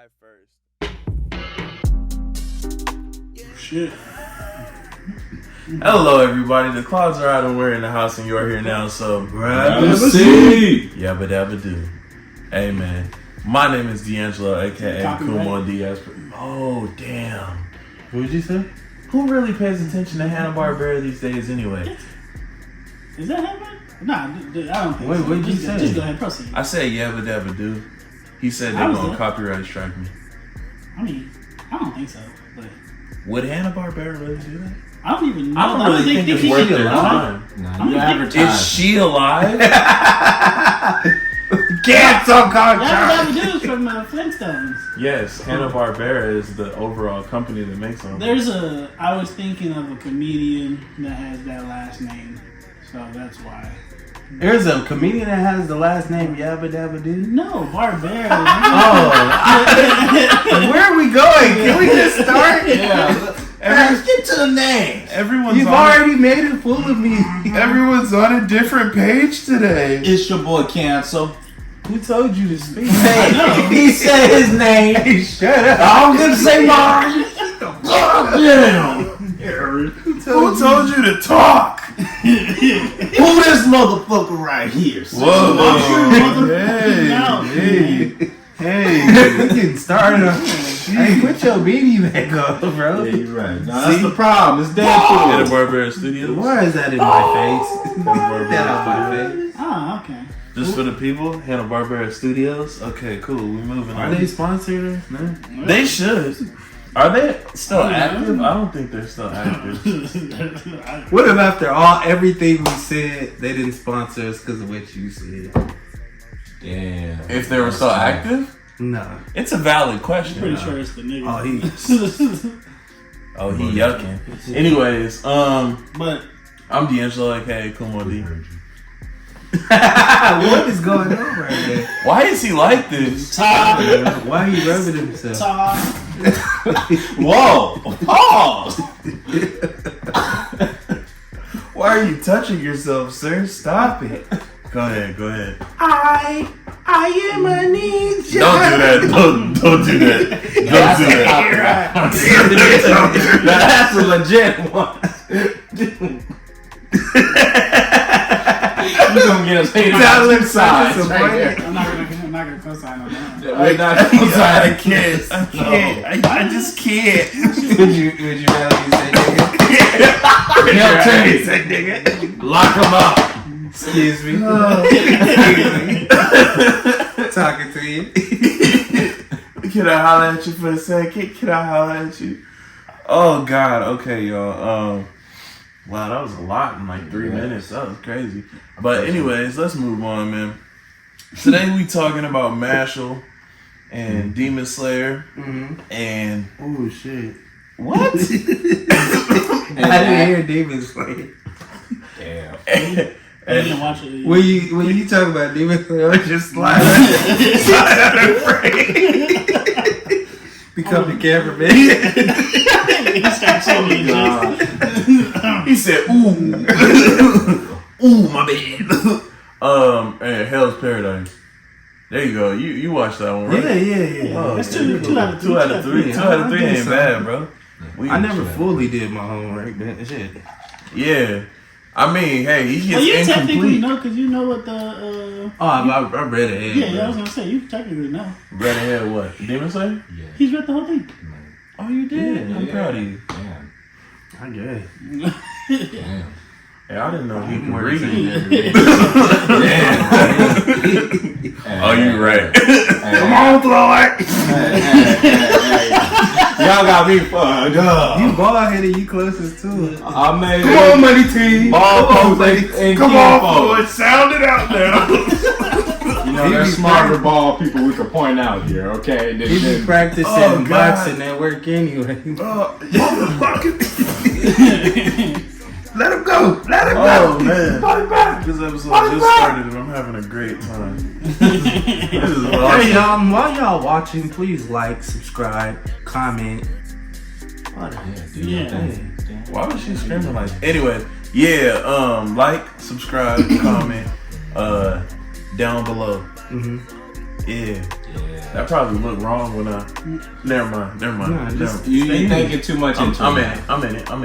live first. Shit. Hello, everybody. The clouds are out and we're in the house, and you're here now. So grab a seat. Yabba dabba do. Hey, man. My name is D'Angelo, aka Kumo Diaz. Oh, damn. What did you say? Who really pays attention to Hanna-Barbera these days, anyway? Is that happening? Nah, I don't think so. Wait, what did you say? Just go ahead, proceed. I said Yabba dabba do. He said they're going to copyright strike me. I mean, I don't think so. But would Hanna-Barbera really do that? I don't even know. I don't really think it's worth their time. Nah, you advertise. Is she alive? Cancel culture. Yabba Dabba Doo's from Flintstones. Yes, Hanna-Barbera is the overall company that makes them. I was thinking of a comedian that has that last name, so that's why. There's a comedian that has the last name Yabba Dabba Doo? No, Barbera. Oh. Where are we going? Can we just start? Yeah. Let's get to the names. You've already made it fool of me. Everyone's on a different page today. It's your boy Cancel. Who told you to speak? Hey, he said his name. Hey, shut up. I'm gonna say mine. Who told you to talk? Who this motherfucker right here? Whoa. Hey, we getting started. Hey, put your beanie back up, bro. Yeah, you're right. No, that's the problem. It's dead food. Hanna-Barbera Studios. Why is that in my face? Get that out my face. Oh, okay. Just for the people, Hanna-Barbera Studios. Okay, cool. We moving on. Are they sponsored? No. They should. Are they still active? I don't think they're still active. What if after everything we said, they didn't sponsor us because of what you said? Damn. If they were still active? No. It's a valid question. I'm pretty sure it's the nigga. Oh, he yucking. Anyways, but I'm D'Angelo, aka Kumo D. what is going on right there? Why is he like this? Todd. Why he rubbing himself? Todd. Whoa. Pause. Why are you touching yourself, sir? Stop it. Go ahead. I am a ninja. Don't do that. Don't do that. Don't do that. That's a legit one. You're gonna get us hated on two sides. Right there. I'm not gonna co-sign on that. We're not co-signing. I can't. I just can't. Would you rather you say nigga? Lock him up. Excuse me. Talking to you. Can I holler at you for a second? Can I holler at you? Oh God. Okay, y'all. Wow, that was a lot in like 3 minutes. That was crazy. But anyways, let's move on, man. Today we talking about Mashle and Demon Slayer and Oh shit. what? I didn't hear Demon Slayer. Damn. I didn't watch it. When you talk about Demon Slayer, I just slide out of frame. Become the cameraman. He started showing He said, "Ooh, ooh, my bad." And Hell's Paradise. There you go. You watched that one, right? Yeah. Oh, That's okay. two out of three. 2 out of 3. 2 out of 3 ain't bad, bro. I never fully did my homework, man. Shit. Yeah. I mean, hey, he Well, gets you technically incomplete. know because you know what the. I read it. Yeah, I was gonna say you technically know. Read ahead what? Demon Slayer? Yeah. He's read the whole thing. Oh, you did? Yeah, I'm proud of you. Damn. I guess. Damn. Hey, I didn't know he could More read. excited. Oh, you right. Come on, Floyd. Y'all got me fucked up. You bald headed, you closest to it. I made Come on, money team. Come on, Floyd. Sound it out now. You know, there's smarter ball people we could point out here, okay? He be practicing boxing at work anyway. Let him go. Let him go. Oh, man. Put it back. This episode just started and I'm having a great time. This is awesome. Hey, while y'all watching, please like, subscribe, comment. Yeah. Why was she screaming like that? Anyway, yeah, like, subscribe, comment, down below. Mm-hmm. Yeah. That probably looked wrong when I. Never mind. No, just- You thinking too much into I'm it. in it. I'm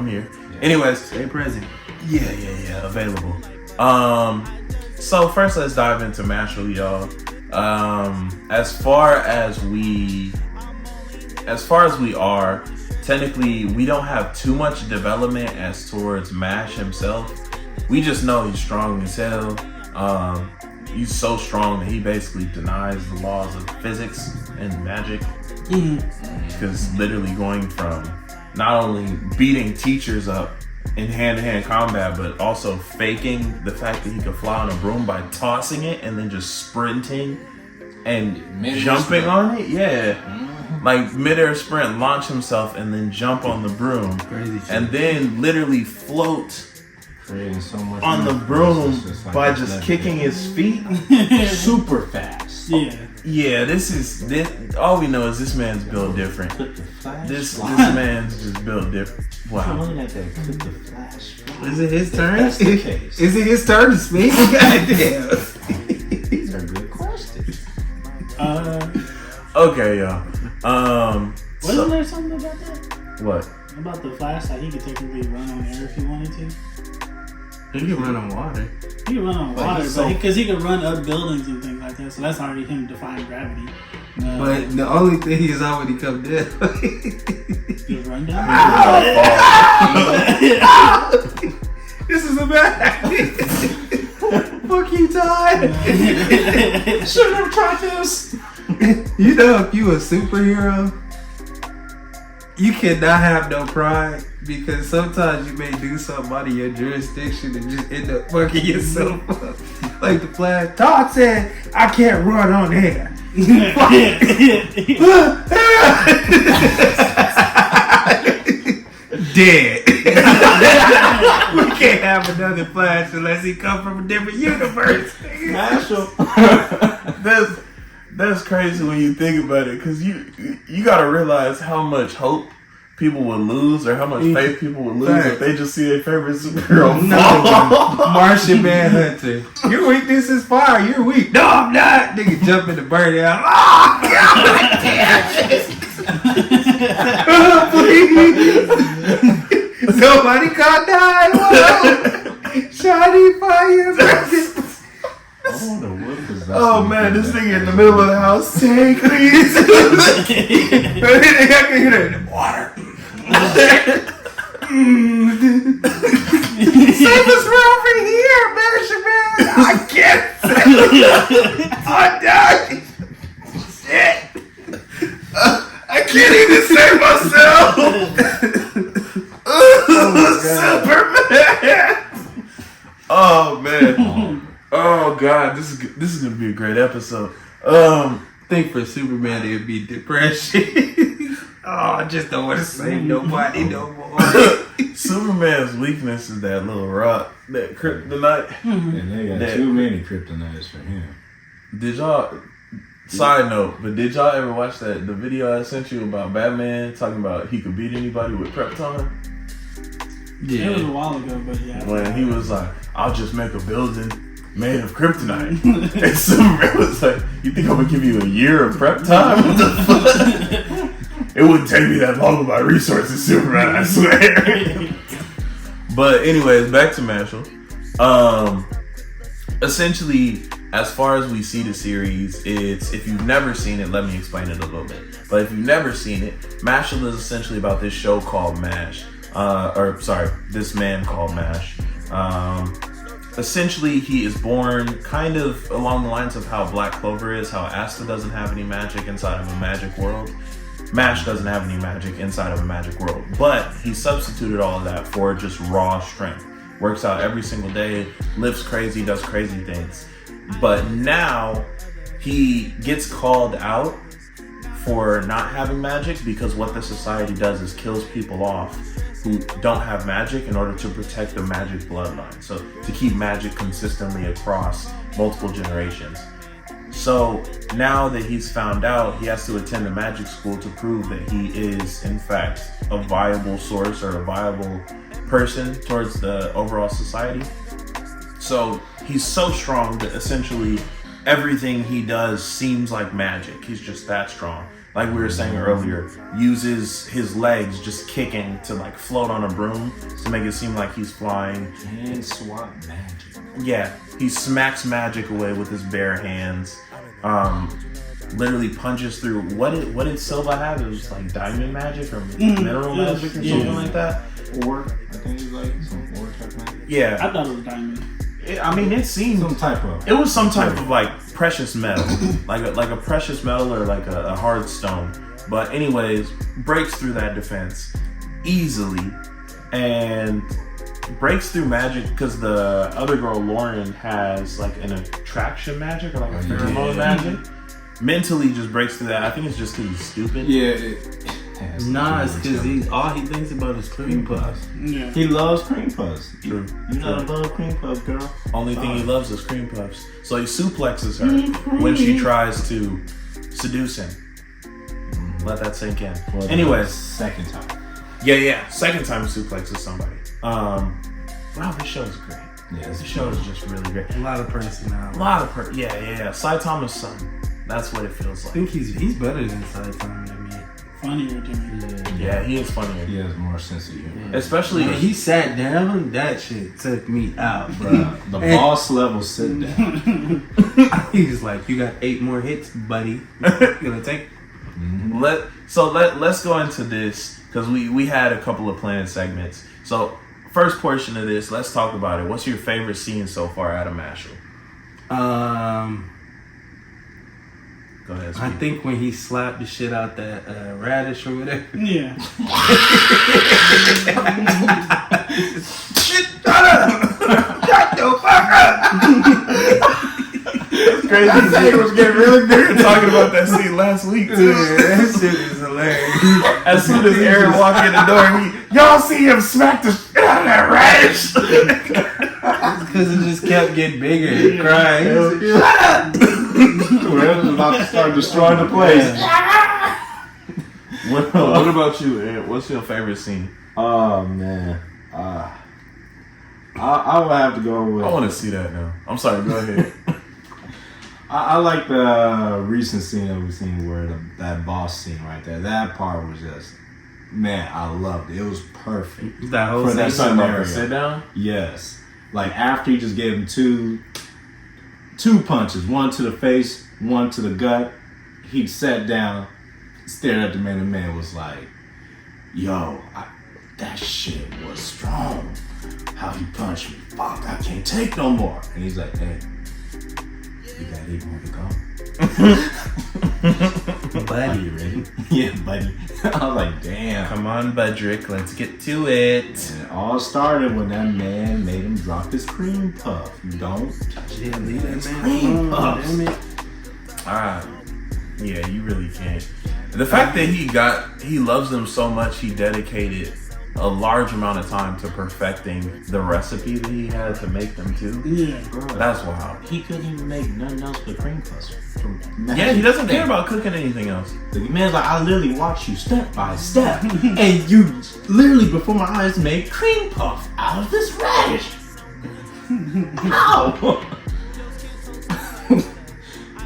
here. Yeah. Anyways, Stay present. yeah. Available. So first, let's dive into Mashle, y'all. As far as we are, technically, we don't have too much development as towards Mash himself. We just know he's strong as hell. He's so strong that he basically denies the laws of physics and magic. Because literally going from not only beating teachers up in hand-to-hand combat, but also faking the fact that he could fly on a broom by tossing it and then just sprinting and jumping on it. Yeah. Like mid-air sprint, launch himself and then jump on the broom. Crazy shit. And then literally float Creating so much on the noise. broom It's just like by it's just like- kicking his feet. super fast. Yeah. Yeah, this. All we know is this man's built different. Put the flash. This flash. man's just built different. Wow. Looking at that, put the flash. Is it his turn? That's the case. Is it his turn to speak? Goddamn. These are good questions. Okay, y'all. Wasn't there something about that? What? About the flash that he could technically run on air if he wanted to? He can run on water. He could run on But water, he's but so- because he could run up buildings and things like that, so that's already him defying gravity. But the only thing is I when he come down. Just run down. This is a bad idea. Fuck you, Todd. Shouldn't have tried this. You know, if you a superhero, you cannot have no pride because sometimes you may do something out of your jurisdiction and just end up fucking yourself up. Like the Flash. Todd said, I can't run on air. Dead. We can't have another Flash unless he come from a different universe. That's crazy when you think about it, because you gotta realize how much hope people would lose or how much faith people would lose if they just see their favorite superhero fall. Martian Manhunter. Your weakness is fire. You're weak. No, I'm not. Nigga jump in the burn out. Oh, God damn it. Please. Somebody got died. Shiny fire. Oh man, this thing in the middle of the house. Take me. I can hear it in the water. Save us from over here, Martian Man. I can't save it. I'm dying. Shit. I can't even save myself. Superman. Oh man. Oh god, this is gonna be a great episode. Think for Superman it'd be depression. Oh, I just don't want to save nobody no more. Superman's weakness is that little rock, that kryptonite. And they got too many kryptonites for him. Did y'all? Side note, but did y'all ever watch the video I sent you about Batman talking about he could beat anybody with Krypton? It was a while ago, but yeah. When he was like, "I'll just make a building made of kryptonite," and Superman was like, "You think I'm gonna give you a year of prep time? What the fuck? It wouldn't take me that long with my resources, Superman. I swear." But anyways, back to Mashle. Essentially, as far as we see the series, it's, if you've never seen it, let me explain it a little bit. But if you've never seen it, Mashle is essentially about this show called MASH. This man called MASH. Essentially, he is born kind of along the lines of how Black Clover is, how Asta doesn't have any magic inside of a magic world. MASH doesn't have any magic inside of a magic world. But he substituted all of that for just raw strength. Works out every single day, lifts crazy, does crazy things. But now he gets called out for not having magic because what the society does is kills people off who don't have magic in order to protect the magic bloodline. So to keep magic consistently across multiple generations. So now that he's found out, he has to attend a magic school to prove that he is in fact a viable source or a viable person towards the overall society. So he's so strong that essentially everything he does seems like magic. He's just that strong. Like we were saying earlier, uses his legs just kicking to like float on a broom to make it seem like he's flying. Hand swap magic. Yeah, he smacks magic away with his bare hands. Literally punches through. What did Silva have? It was like diamond magic or mineral magic or something like that. Or I think it's like some ore type magic. Yeah, I thought it was diamond. it seemed Some type of. it was some type of like precious metal, like a precious metal or like a hard stone. But anyways, breaks through that defense easily and breaks through magic because the other girl Lauren has like an attraction magic or like a pheromone magic. Mentally just breaks through that. I think it's just because he's stupid. Yeah. Nah, it's because all he thinks about is cream puffs. Yeah. He loves cream puffs. True. You gotta love cream puffs, girl. Only thing he loves is cream puffs. So he suplexes her when she tries to seduce him. Let that sink in. Anyways, second time. yeah. Second time he suplexes somebody. Wow, this show is great. Yeah, This show is just really great. A lot of personality. A lot of yeah. Cy Thomas' son. That's what it feels I like. think he's better than Saitama to me. Funnier to me. Yeah, he is funnier. He has more sense of humor. Especially When he sat down, that shit took me out, bro. The boss level sit down. He's like, you got 8 more hits, buddy. You gonna take? Let's go into this because we had a couple of planned segments. So first portion of this, let's talk about it. What's your favorite scene so far out of Mashle? Go ahead. I Speak. think when he slapped the shit out that radish or whatever. Yeah. Shut the fuck up! It's crazy. I said it was getting really We were talking about that scene last week too. That shit is hilarious. As soon as Aaron walked in the door, y'all see him smack the shit out of that radish. Because it just kept getting bigger and crying. Shut up! Whoever was about to start destroying the place. What about you, Aaron? What's your favorite scene? Oh man. I would have to go with. I want to see that now. I'm sorry. Go ahead. I like the recent scene that we've seen where that boss scene right there. That part was just, man, I loved it. It was perfect. That whole For that scene. scenario. Sit down. Yes. Like after he just gave him two punches, one to the face, one to the gut, he sat down, stared at the man. The man was like, yo, that shit was strong. How he punched me. Fuck, I can't take no more. And he's like, hey, you got 8 more to go. Buddy. You ready? Yeah, buddy. I was like, damn. Come on, Budrick. Let's get to it. And it all started when that man made him drop his cream puff. You don't touch Yeah, it. leave that man Cream alone, puffs. damn it. Yeah, you really can't. The fact that he loves them so much, he dedicated a large amount of time to perfecting the recipe that he had to make them too. Yeah. That's wild. He couldn't even make nothing else but cream puffs. Yeah, he doesn't care about cooking anything else. The man's like, I literally watched you step by step, and you literally before my eyes made cream puff out of this radish. How?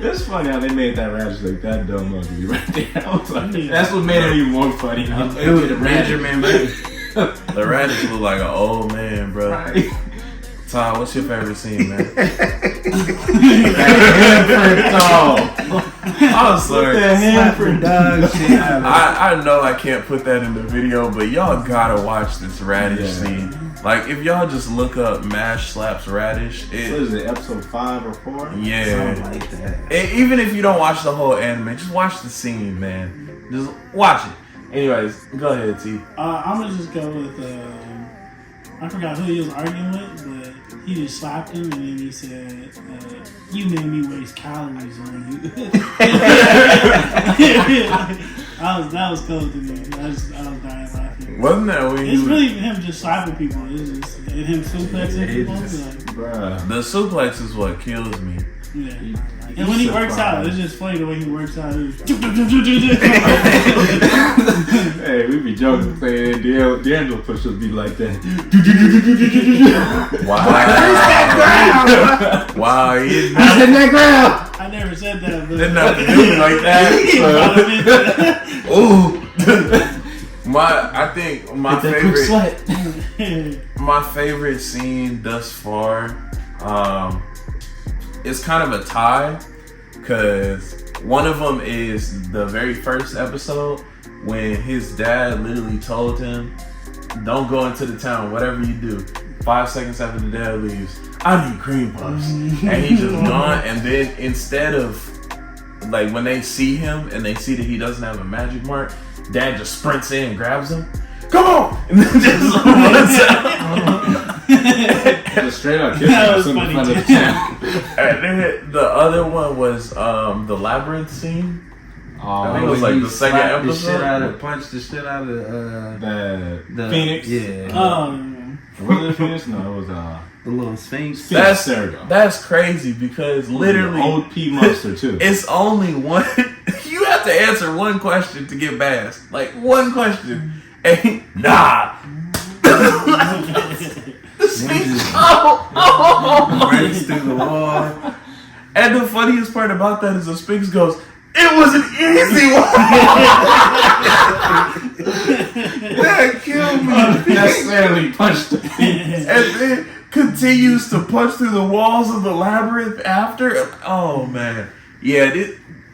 It's funny how they made that radish like that dumb ugly right there. I was like, that's what made it even more funny. It was a Benjamin Button. The radish look like an old man, bro. Right. Ty, what's your favorite scene, man? I'm sorry. Slapper dog shit. I know I can't put that in the video, but y'all gotta watch this radish scene. Like, if y'all just look up Mash Slaps Radish, What is it, episode 5 or 4? yeah. Something like that. Even if you don't watch the whole anime, just watch the scene, man. Just watch it. Anyways, go ahead, T. I'm gonna just go with I forgot who he was arguing with, but he just slapped him and then he said, "You made me waste calories on you." that was cool to me. I was dying laughing. Wasn't that when It's you really him just slapping people. It's just and him suplexing people. Like, Bruh. the suplex is what kills me. yeah. And when he so works out, proud. it's just funny the way he works out. Hey, we be joking saying D'Angelo push-ups be like that. Wow. Wow, he is I said that ground. never said that. But Didn't have to do it like that. Ooh. I think my favorite scene thus far, it's kind of a tie, because one of them is the very first episode when his dad literally told him, "Don't go into the town, whatever you do." 5 seconds after the dad leaves, "I need cream puffs," and he just gone. And then instead of like when they see him and they see that he doesn't have a magic mark, dad just sprints in and grabs him. "Come on!" And then just runs out. Just straight up kissing us in the front of the town. And then the other one was the labyrinth scene. I think it was like the second episode. Punched the shit out of the Phoenix. Yeah. Was it Phoenix? No, it was the little Sphinx. There we go. That's crazy, because literally Old P Monster too. it's only one. You have to answer one question to get past. Like one question. And nah. The Sphinx Breaks through the wall. And the funniest part about that is the Sphinx goes, "It was an easy one." That killed me. Necessarily punched the Phoenix. And then continues to punch through the walls of the labyrinth after. Oh man, yeah.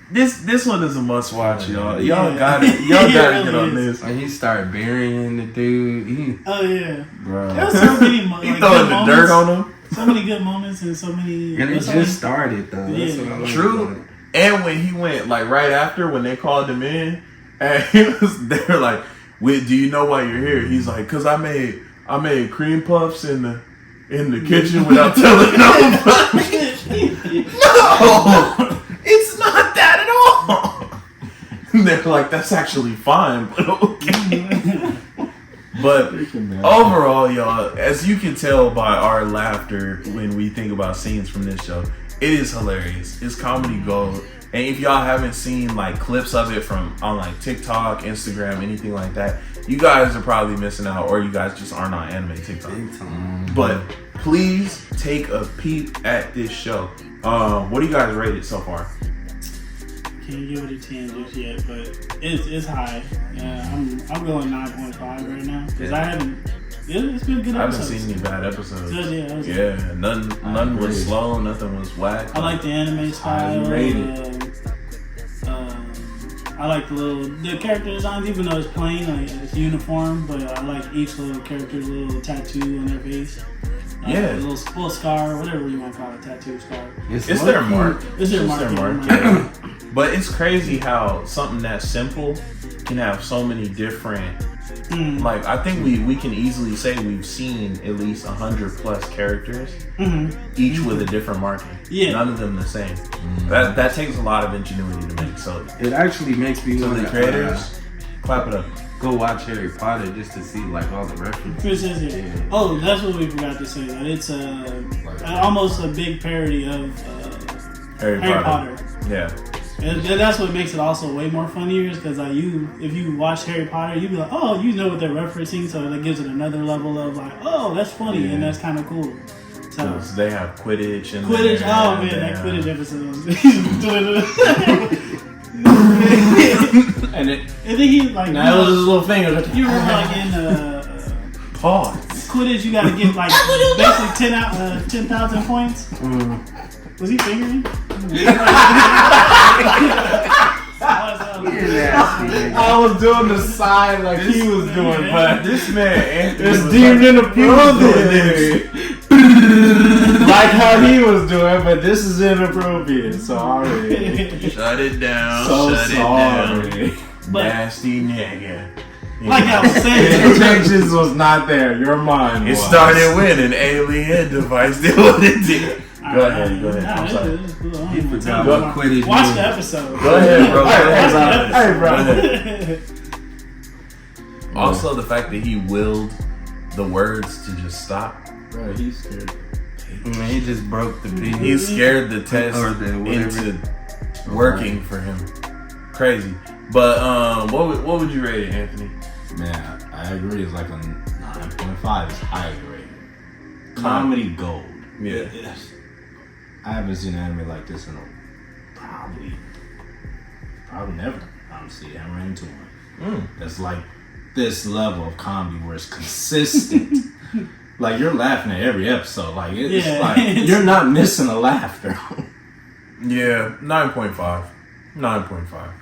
This one is a must watch, y'all. Y'all got it. Y'all gotta get on this. And he started burying the dude. Oh yeah, Bro. there was so many He like, throwing good the dirt moments. on him. So many good moments and so many. And it so just started though. That's Yeah. what I like True. about it. And when he went, like right after when they called him in, and he was there like, "Wait, do you know why you're here?" He's like, "Cause I made cream puffs in the kitchen without telling nobody." No, it's not that at all. And they're like, "That's actually fine, but okay." But overall, y'all, as you can tell by our laughter when we think about scenes from this show, it is hilarious. It's comedy gold. And if y'all haven't seen like clips of it from on like TikTok, Instagram, anything like that, you guys are probably missing out, or you guys just aren't on anime TikTok. But please take a peep at this show. What do you guys rate it so far? Can't give it a 10 just yet, but it's high. Yeah, I'm going 9.5 right now because I haven't. It's been good I haven't episodes. seen any bad episodes. Good, yeah, it was Yeah, none was slow, nothing was whack. I like the anime style. I like the character designs, even though it's plain, like it's uniform, but I like each little character's little tattoo on their face. Yeah. A little scar, whatever you want to call it, tattoo scar. It's their mark. It's their mark. Yeah. But it's crazy how something that simple can have so many different. Like I think we can easily say we've seen at least 100+ characters, each with a different marking. Yeah. None of them the same. That takes a lot of ingenuity to make. So It actually makes me to want the creators, clap it up. go watch Harry Potter just to see like all the references. Yeah. Oh, that's what we forgot to say. That it's almost a big parody of Harry Potter. Yeah. And that's what makes it also way more funnier, is because if you watch Harry Potter, you be like, oh, you know what they're referencing, so that gives it another level of like, oh, that's funny and that's kind of cool. So They have Quidditch and Quidditch. Oh man, that Quidditch episode. And then he like now it was his little finger. You remember like in pause. Quidditch, you gotta get like basically 10,000 points. Was he fingering? I was doing the side like he was doing, but This man Anthony it's was deemed like, inappropriate. Like how he was doing, but this is inappropriate. Sorry. Shut it down. So shut sorry. it down. But Nasty nigga. like I was The saying, intentions was not there. Your mind It was. started when an alien device did what it did. Go ahead. I'm sorry. He forgot Go- what Quidditch Watch means. the episode. Go ahead, bro. Hey, bro. Also, the fact that he willed the words to just stop. Bro, he's scared. Man, he just broke the beat. He scared the test Or the whatever. into working for him. Crazy. But what would you rate it, Anthony? Man, I agree. It's like a 9.5. It's highly rated. Comedy gold. Yeah. I haven't seen anime like this in probably never. Honestly, I ran into one. That's like this level of comedy where it's consistent. Like you're laughing at every episode. Like it's like you're not missing a laughter. Yeah, 9.5. 9.5.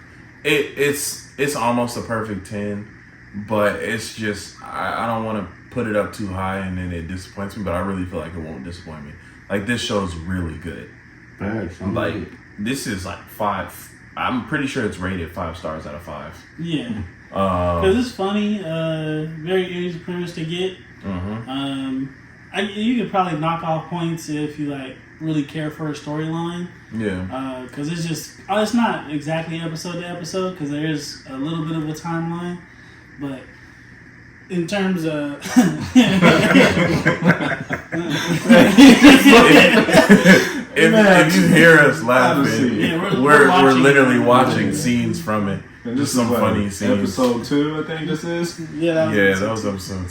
It's almost a perfect 10, but it's just I don't want to put it up too high and then it disappoints me, but I really feel like it won't disappoint me. Like this show's really good. Like this is like 5. I'm pretty sure it's rated 5 stars out of 5. Yeah, because it's funny. Very easy premise to get. You could probably knock off points if you like really care for a storyline. Yeah. Because it's just it's not exactly episode to episode because there is a little bit of a timeline, but in terms of if you hear us laughing, yeah, we're literally watching scenes from it. And Just some funny scenes. Episode 2, I think this is. That was episode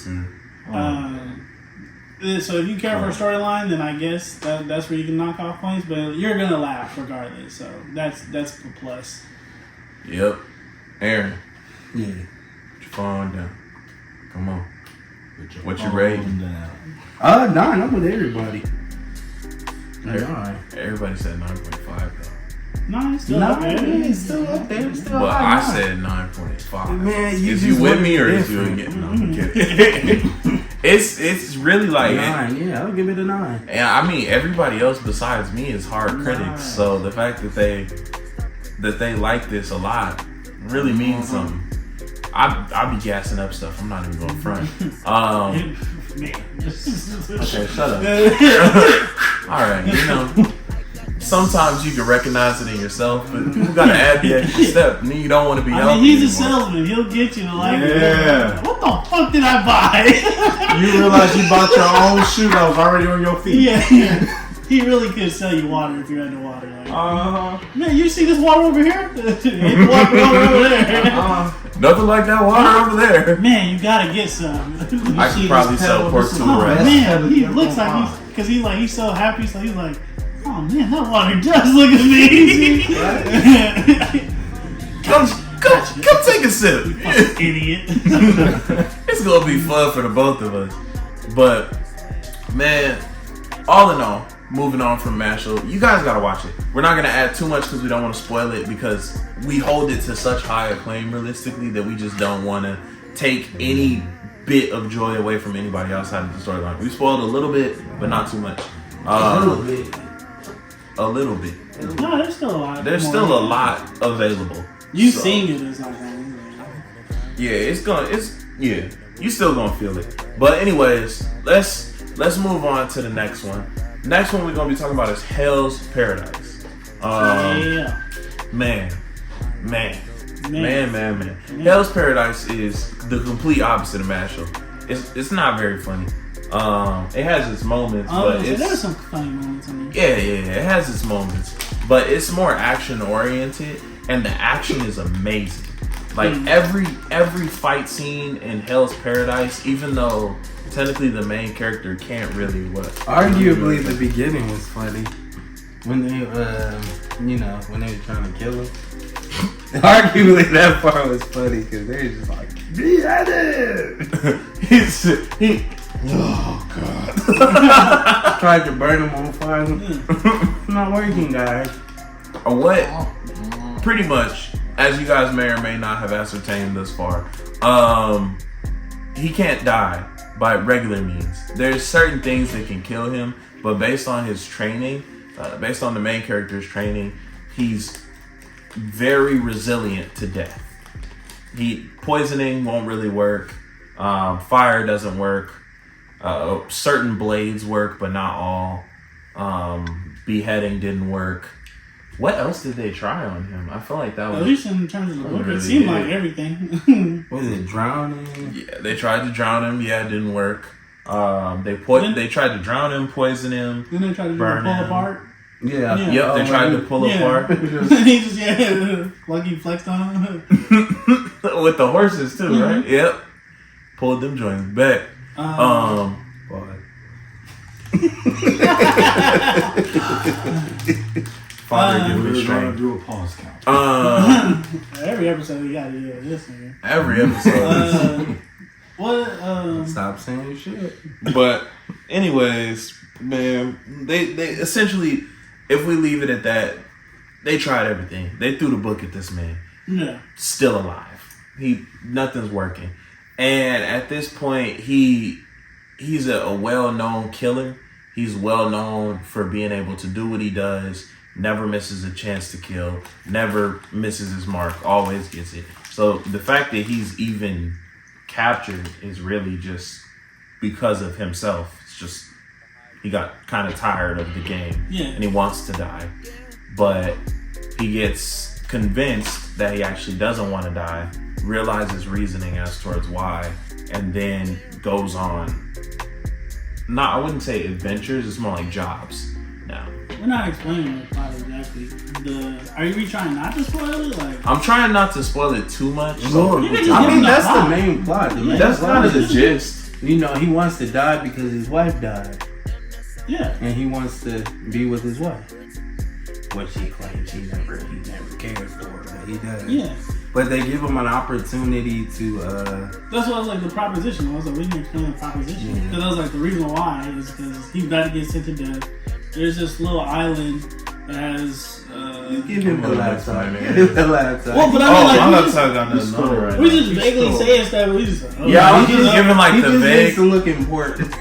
2. So if you care for a storyline, then I guess that's where you can knock off points. But you're gonna laugh regardless, so that's a plus. Yep. Aaron, Yeah. put your phone down. Come on. What you phone rating? down. 9. I'm with everybody. 9. Everybody said 9.5 though. No, it's still up there. It's still up there. It's still But high I nine. said 9.5. Man, you is you just with went me or is you different. again? No, I'm kidding. It's really like 9. Yeah, I'll give it a 9. and I mean everybody else besides me is hard critics. So the fact that they like this a lot really means something. I be gassing up stuff. I'm not even going front. Okay, shut up. All right, you know. Sometimes you can recognize it in yourself, but you gotta add the extra step. And then you don't want to be I healthy mean, he's a anymore. salesman. He'll get you to like. Yeah. What the fuck did I buy? You realize you bought your own shoe that was already on your feet. Yeah. He really could sell you water if you're underwater. Like, man, you see this water over here? water over there. Nothing like that water over there. Man, you gotta get some. I could probably sell pork to Oh the rest. man, he looks like he's so happy. So he's like, oh man, that water does look at me. Come take a sip. Idiot. It's gonna be fun for the both of us. But man, all in all, moving on from Mashle, you guys gotta watch it. We're not gonna add too much because we don't want to spoil it because we hold it to such high acclaim realistically that we just don't want to take any bit of joy away from anybody outside of the storyline. We spoiled a little bit, but not too much. A little bit. No, there's still a lot. There's still a lot available. You So, seeing it is not Yeah, you still gonna feel it. But anyways, let's move on to the next one. Next one we're gonna be talking about is Hell's Paradise. yeah. Man. Hell's Paradise is the complete opposite of Mashle. It's not very funny. It has its moments, but there's some funny moments in it. yeah, it has its moments, but it's more action oriented, and the action is amazing. Like every fight scene in Hell's Paradise, even though technically the main character can't really Arguably, the beginning was funny when they, when they were trying to kill him. Arguably, that part was funny because they were just like, he oh god, tried to burn him on fire. Not working, guys. or what? Pretty much, as you guys may or may not have ascertained thus far, he can't die by regular means. There's certain things that can kill him, but based on his training, based on the main character's training, he's very resilient to death. Poisoning won't really work. Fire doesn't work. Certain blades work, but not all. Beheading didn't work. What else did they try on him? I feel like that was... At least in terms of the book, really it seemed did. like everything. Was it drowning? Yeah, they tried to drown him. Yeah, it didn't work. They tried to drown him, poison him. Then they tried to Burn pull him. apart. Yeah. Yep, they tried to pull apart. He just, like he flexed on him. With the horses too, right? Yep. Pulled them joints back. Father give me We're gonna strength. do a pause count. Every episode we got to do this nigga. Every episode. What? Stop saying shit. But anyways, man, they essentially, if we leave it at that, they tried everything. They threw the book at this man. Yeah. Still alive. Nothing's working. And at this point, he's a well-known killer. He's well-known for being able to do what he does. Never misses a chance to kill. Never misses his mark. Always gets it. So the fact that he's even captured is really just because of himself. It's just he got kind of tired of the game. Yeah. And he wants to die. But he gets convinced that he actually doesn't want to die, realizes reasoning as towards why, and then goes on. I wouldn't say adventures, it's more like jobs now. We're not explaining the plot exactly. Are you trying not to spoil it? Like, I'm trying not to spoil it too much. Lord, You can I just give mean, him the that's the plot. main plot. The main That's plot kind of the is, gist. you know, he wants to die because his wife died. yeah. And he wants to be with his wife. Which he claims he never cared for, but he does. Yeah. But they give him an opportunity to, That's what I was like, the proposition. I was like, we can explain the proposition. Because I was like, the reason why is because he's about to get sent to death. There's this little island that has. give him the Come on, laptop. man. Give him the laptop. Well, but Oh, I mean, like, I'm we not just, talking about He's nothing. cool right we now. just vaguely cool. saying stuff, but we just like, oh, Yeah, I was he just giving like he the just needs vague. to look important.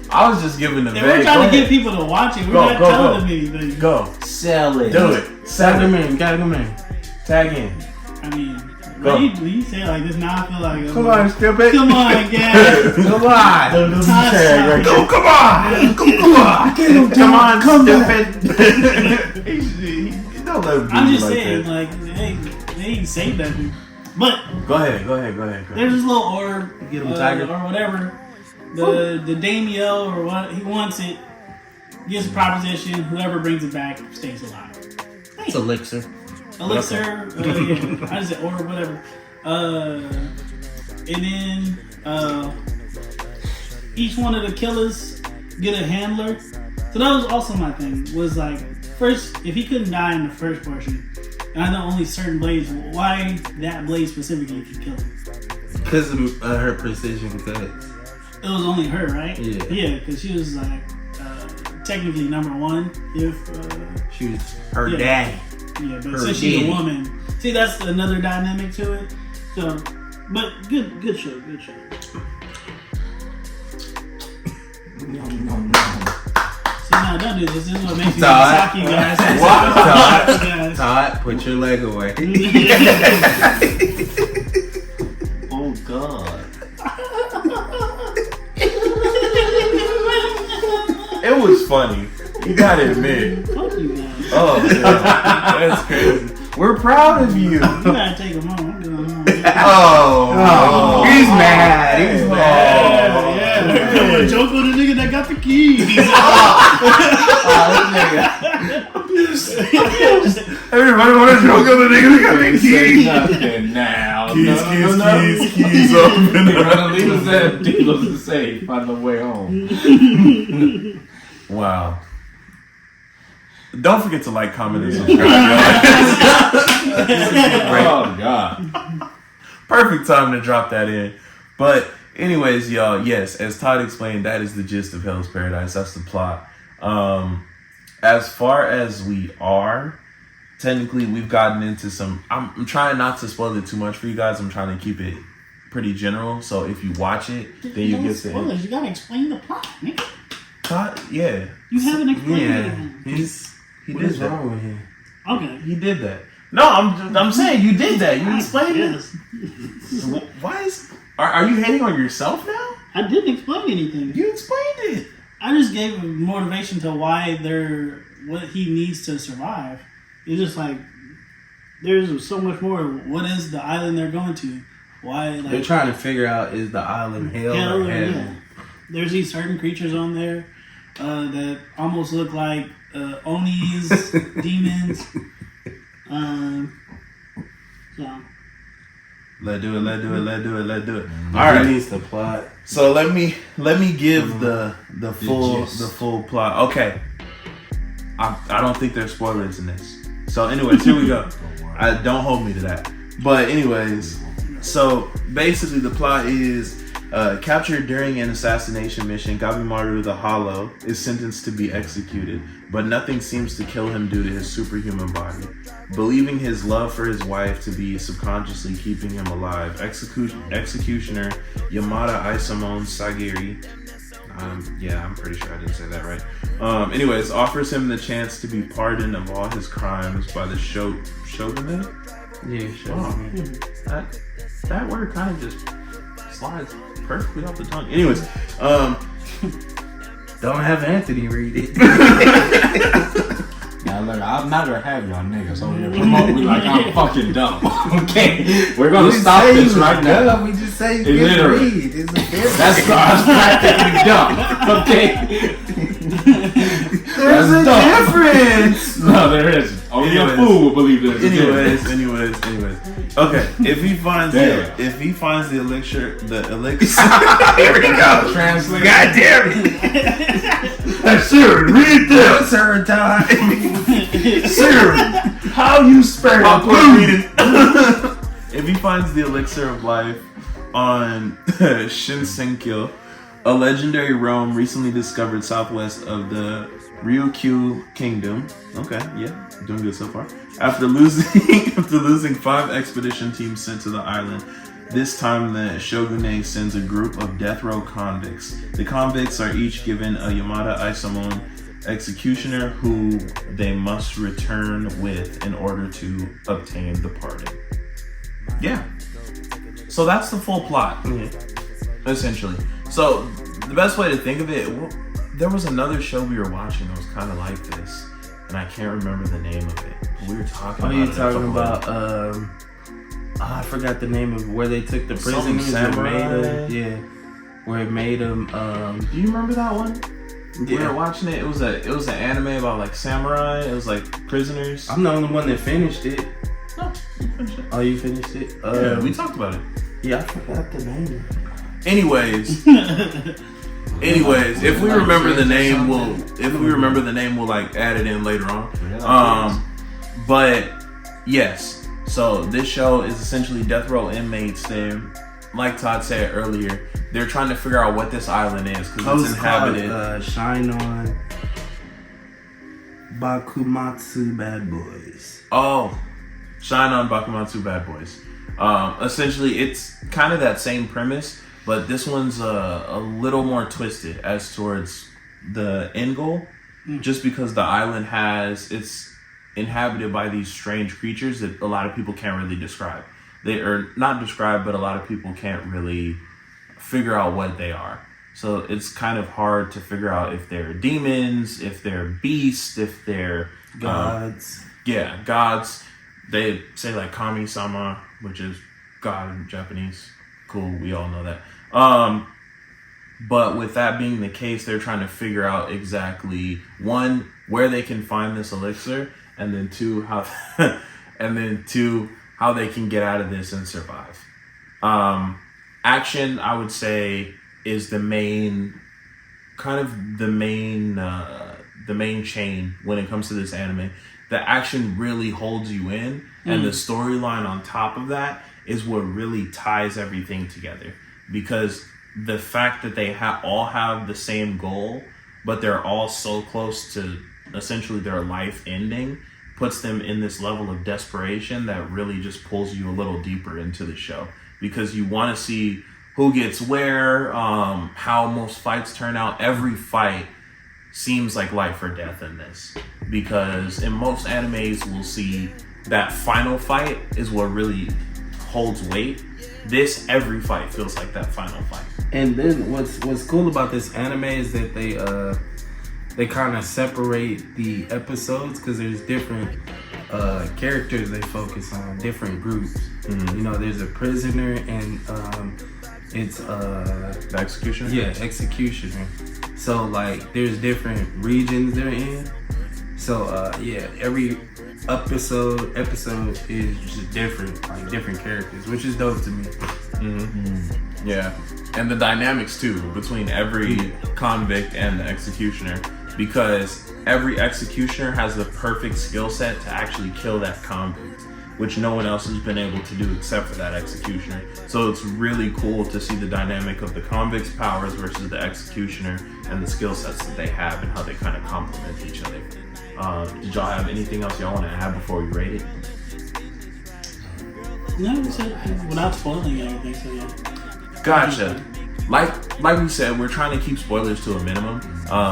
I was just giving the And vague. we're Go trying to get ahead. people to watch it. We're Go, not go, telling go. them anything. Go. Sell it. Do it. Gotta Send come him. in. Gotta come in. Tag in. I mean, Go. when you say it like this, now I feel like. Come on, stupid. Come on, guys. Come on. Don't Time tag right stop. there. Come on. Come on, stupid. Don't let him do I'm you just like saying, that. like, they ain't say nothing. But Go ahead. there's this little orb, Get him, Tiger. or whatever. The Damiel or what he wants it, gets a proposition. Whoever brings it back stays alive. It's elixir. Elixir, yeah, I just said orb, whatever. And then each one of the killers get a handler. So that was also my thing. Was like, first, if he couldn't die in the first portion, and I know only certain blades, why that blade specifically could kill him? Because of her precision cuts. It was only her, right? Yeah. Yeah, because she was like technically number one. If She was her Yeah. daddy. yeah, but Her since she's daddy. a woman, see that's another dynamic to it. So, but good show. See, now don't do this. This is what makes me Todd. sock you guys. What? Sock you guys. Todd, put your leg away. Oh God. It was funny. You gotta admit. Fuck you guys. Oh, man. That's crazy. We're proud of you. You gotta take them home. I'm going home. Oh, He's mad. He's mad. Yeah. I'm gonna joke on the nigga that got the keys. Everybody want to joke on the nigga that got the Say keys. nothing now. Keys open. You're gonna leave us at dealers safe on the way home. Wow. Don't forget to like, comment, and subscribe. Oh God. Perfect time to drop that in. But anyways, y'all, yes, as Todd explained, that is the gist of Hell's Paradise. That's the plot. As far as we are, technically we've gotten into some, I'm trying not to spoil it too much for you guys. I'm trying to keep it pretty general. So if you watch it, then you get to spoilers. You gotta explain the plot, nigga. Todd, yeah. You haven't explained Yeah. it. He What did is that. wrong with him? Okay. He did that. No, I'm saying you did that. You explained Yes. it. Why is are you hating on yourself now? I didn't explain anything. You explained it. I just gave him motivation to why what he needs to survive. It's just like there's so much more. What is the island they're going to? Why like They're trying to figure out, is the island hell hell or or heaven? yeah. There's these certain creatures on there that almost look like Onis, demons. So Let's do it. All All right. needs the plot. So let me give the gist. full plot. Okay. I don't think there's spoilers in this. So anyways, here we go. Don't hold me to that. But anyways, so basically the plot is captured during an assassination mission, Gabimaru the Hollow is sentenced to be executed, but nothing seems to kill him due to his superhuman body. Believing his love for his wife to be subconsciously keeping him alive, executioner Yamada Isamon Sagiri, I'm pretty sure I didn't say that right. Anyways, offers him the chance to be pardoned of all his crimes by the shogunate? Yeah, shogunate. That word kind of just slides perfectly off the tongue. Anyways, don't have Anthony read it. Now look, I'm not gonna have y'all niggas over here promote me like I'm fucking dumb. Okay, we're gonna stop this right now. We just say you It can literally- read. It's a difference. That's practically dumb. Okay, there's a dumb. difference. No, there isn't. Only a Anyways. fool will believe there's a difference. Anyways. Okay, if he finds the elixir, Here we go. Translate. God damn it. That's Siri, read this. What's her time? Siri, how you spell if he finds the elixir of life on Shinsenkyo, a legendary realm recently discovered southwest of the Ryukyu Kingdom. Okay, yeah, doing good so far. After losing 5 expedition teams sent to the island, this time the shogunate sends a group of death row convicts. The convicts are each given a Yamada Isamon executioner who they must return with in order to obtain the pardon. Yeah. So that's the full plot, essentially. So the best way to think of it, there was another show we were watching that was kind of like this, and I can't remember the name of it. But we were talking about you're talking about I forgot the name of where they took the prisoners and made them, where it made them. Do you remember that one? Yeah. We were watching it. It was an anime about like samurai. It was like prisoners. I'm the only one that finished it. No, you finished it. Oh, you finished it? Yeah, we talked about it. Yeah, I forgot the name. Anyways, if we remember the name, we'll like add it in later on. But yes, so this show is essentially death row inmates. They, like Todd said earlier, they're trying to figure out what this island is because it's inhabited. Shine On Bakumatsu Bad Boys. Oh, Shine On Bakumatsu Bad Boys. Essentially, it's kind of that same premise, but this one's a little more twisted as towards the end goal. Just because the island it's inhabited by these strange creatures that a lot of people can't really describe. They are not described, but a lot of people can't really figure out what they are. So it's kind of hard to figure out if they're demons, if they're beasts, if they're gods. Gods. They say like Kami-sama, which is God in Japanese. Cool, we all know that. But with that being the case, they're trying to figure out exactly, one, where they can find this elixir, and then two, how they can get out of this and survive. Action, I would say, is the main chain when it comes to this anime. The action really holds you in, and the storyline on top of that is what really ties everything together. Because the fact that they all have the same goal, but they're all so close to essentially their life ending, puts them in this level of desperation that really just pulls you a little deeper into the show. Because you want to see who gets where, how most fights turn out. Every fight seems like life or death in this. Because in most animes, we'll see that final fight is what really holds weight. Every fight feels like that final fight. And then what's cool about this anime is that they kind of separate the episodes because there's different characters they focus on, different groups. You know, there's a prisoner and it's The executioner? Yeah, executioner. So like there's different regions they're in. So every episode is just different, like different characters, which is dope to me. Yeah, and the dynamics too between every convict and the executioner. because every executioner has the perfect skill set to actually kill that convict, which no one else has been able to do except for that executioner. So it's really cool to see the dynamic of the convict's powers versus the executioner and the skill sets that they have and how they kind of complement each other. Did y'all have anything else y'all want to add before we rate it? No, without spoiling anything, so yeah. Gotcha. Like we said, we're trying to keep spoilers to a minimum.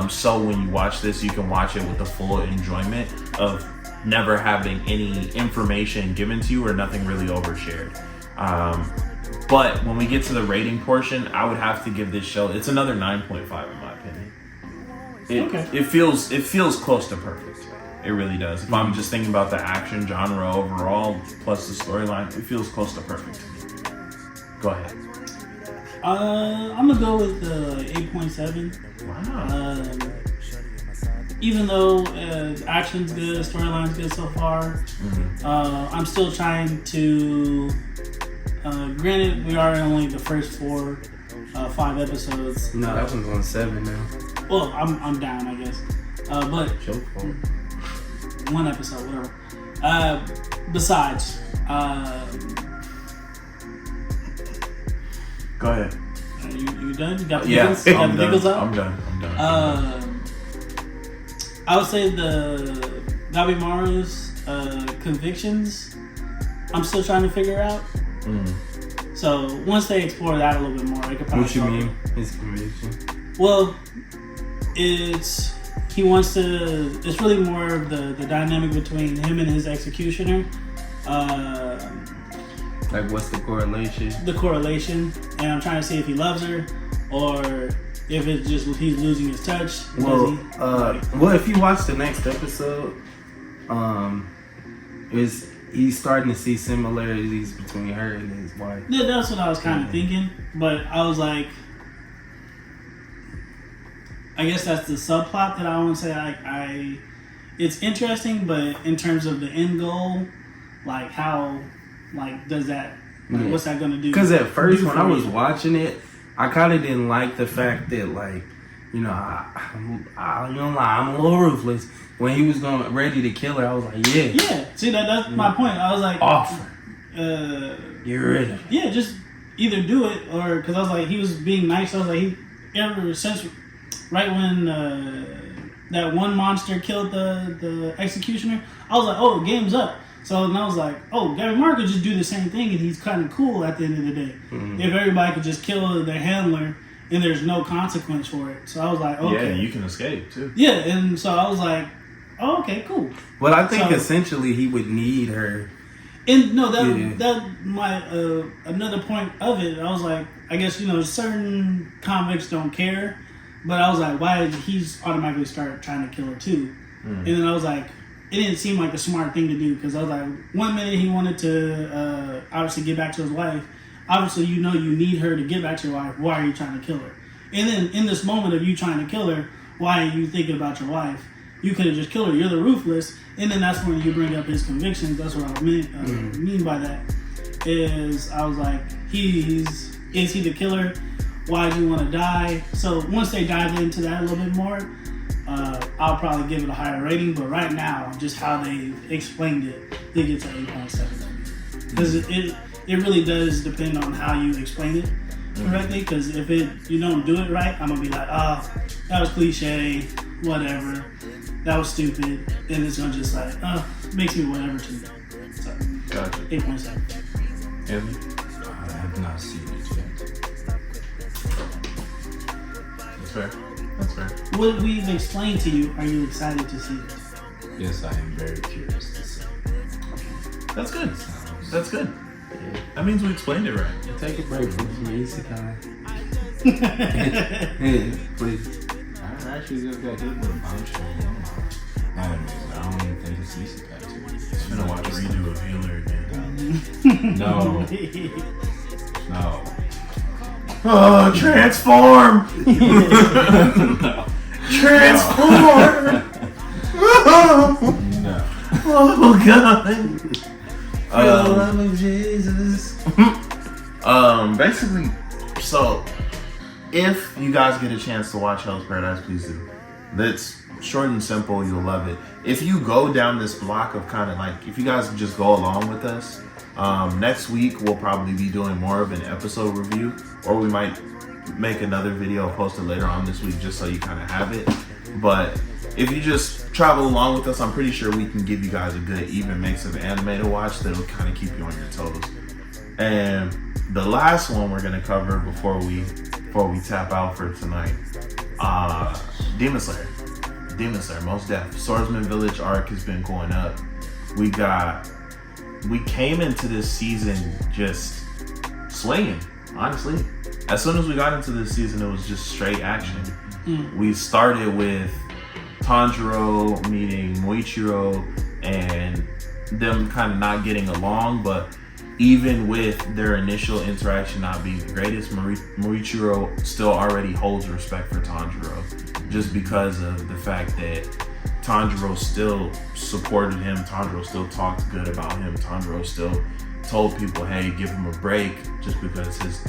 So when you watch this, you can watch it with the full enjoyment of never having any information given to you or nothing really overshared. But when we get to the rating portion, I would have to give this show, it's another 9.5 in my opinion. It feels close to perfect. It really does. If I'm just thinking about the action genre overall plus the storyline, it feels close to perfect to me. Go ahead. I'm gonna go with the 8.7. Wow. Even though action's good, storyline's good so far, I'm still trying to. Granted, we are in only the first 5 episodes. No, that one's on 7 now. Well, I'm down, I guess. But one episode, whatever. Besides, Go ahead. you done? You got the Yeah, giggles? You got I'm the giggles done. up? I'm done. I would say the Gabimaru's convictions, I'm still trying to figure out. So once they explore that a little bit more, I could probably. What you mean? His conviction? Well, it's really more of the dynamic between him and his executioner. Like, what's the correlation? The correlation, and I'm trying to see if he loves her or if it's just he's losing his touch. Well, if you watch the next episode, he's starting to see similarities between her and his wife. Yeah, that's what I was kind of thinking, but I was like, I guess that's the subplot that I want to say. It's interesting, but in terms of the end goal, like how, like does that, like, what's that gonna do? Because at first when I was watching it, I kind of didn't like the fact that, like, you know, I'm a little ruthless. When he was ready to kill her, I was like, yeah. See, that's my point. I was like, offer. You're ready. Yeah, just either do it or because I was like, he was being nice. I was like, ever since right when that one monster killed the executioner, I was like, oh, game's up. So then I was like, oh, Gary Mark could just do the same thing and he's kind of cool at the end of the day. If everybody could just kill their handler and there's no consequence for it. So I was like, okay. Yeah, you can escape too. Yeah, and so I was like, oh, okay, cool. But I think essentially he would need her. And no, that my another point of it, I was like, I guess, you know, certain convicts don't care, but I was like, why did he's automatically start trying to kill her too? And then I was like, it didn't seem like a smart thing to do because I was like, one minute he wanted to obviously get back to his wife. Obviously, you know you need her to get back to your wife. Why are you trying to kill her? And then in this moment of you trying to kill her, why are you thinking about your wife? You could have just killed her. You're the ruthless. And then that's when you bring up his convictions. That's what I mean by that. Is I was like, is he the killer? Why do you want to die? So once they dive into that a little bit more, I'll probably give it a higher rating. But right now, just how they explained it, it gets an 8.7. Because it really does depend on how you explain it correctly. Because if you don't do it right, I'm gonna be like, that was cliche, whatever. That was stupid, and it's gonna just like, makes me whatever to me. So, Gotcha. 8.7. Anthony? I have not seen it yet. That's fair. That's fair. What we've explained to you, are you excited to see it? Yes, I am very curious to see. That's good. That's good. That means we explained it right. Take a break from isekai. Yeah, please. I actually just got hit with a bombshell. Animes. I don't even think it's isekai too. I'm gonna watch a redo of Healer again. No. No. Oh, transform! No. Transform! No. Oh god! For the love of Jesus. Basically, so if you guys get a chance to watch Hell's Paradise, please do. That's short and simple. You'll love it. If you go down this block of kind of like, if you guys just go along with us, next week we'll probably be doing more of an episode review, or we might make another video posted later on this week just so you kind of have it. But if you just travel along with us, I'm pretty sure we can give you guys a good even mix of anime to watch that'll kind of keep you on your toes. And the last one we're gonna cover before we tap out for tonight, Demon Slayer. Demon Slayer, most def. Swordsman Village arc has been going up. We came into this season just swinging, honestly. As soon as we got into this season, it was just straight action. We started with Tanjiro meeting Muichiro and them kind of not getting along, but even with their initial interaction not being the greatest, Muichiro still already holds respect for Tanjiro just because of the fact that Tanjiro still supported him, Tanjiro still talked good about him, Tanjiro still told people, hey, give him a break, just because his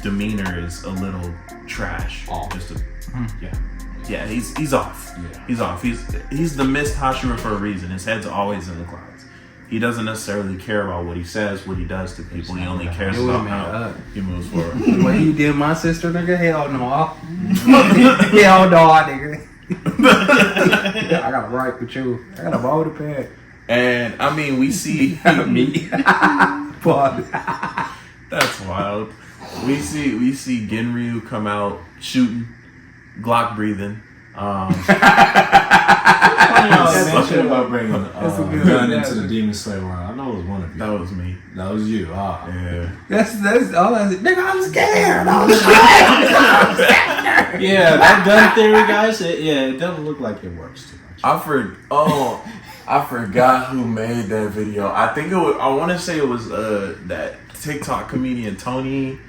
demeanor is a little trash. Yeah, he's off. Yeah. He's off. He's the missed Hashira for a reason. His head's always in the clouds. He doesn't necessarily care about what he says, what he does to people. He only cares about how he moves forward. What he did my sister, nigga? Hell no. Hell no, nigga. I got a right with you. I got a motor pad. And I mean, we see me. But that's wild. We see Genryu come out shooting, Glock breathing. Mention about bringing a gun into the Demon Slayer world. I know it was one of you. That was me. That was you. Ah, Yeah. that's all I said. Nigga, I'm scared. yeah. That gun theory, guys. It doesn't look like it works too much. I forgot who made that video. I think it was. I want to say it was that TikTok comedian Tony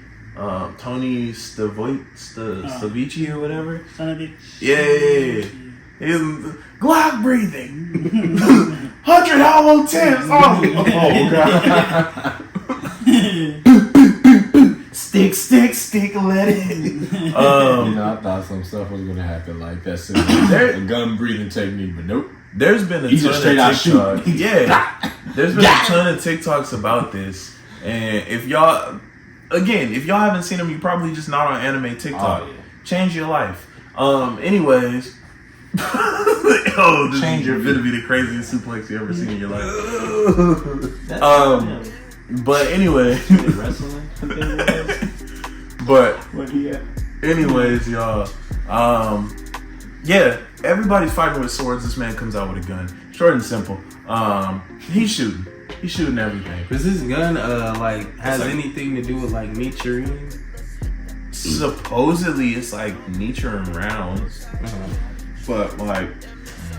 Stavici or whatever. Yeah. He's Glock breathing. 100 hollow tips. Oh god. Stick, let it. I thought some stuff was gonna happen like that soon. A gun breathing technique, but nope. There's been a ton of TikToks. Yeah. There's been a ton of TikToks about this. And if y'all haven't seen them, you're probably just not on anime TikTok. Oh, yeah. Change your life. Anyways. Change your gonna be the craziest suplex you ever seen in your life. But anyway. Wrestling? But What he at? anyways, y'all. Yeah, everybody's fighting with swords. This man comes out with a gun. Short and simple. He's shooting everything. Does this gun has anything to do with like Nichiren? Supposedly it's like Nichiren rounds. But like,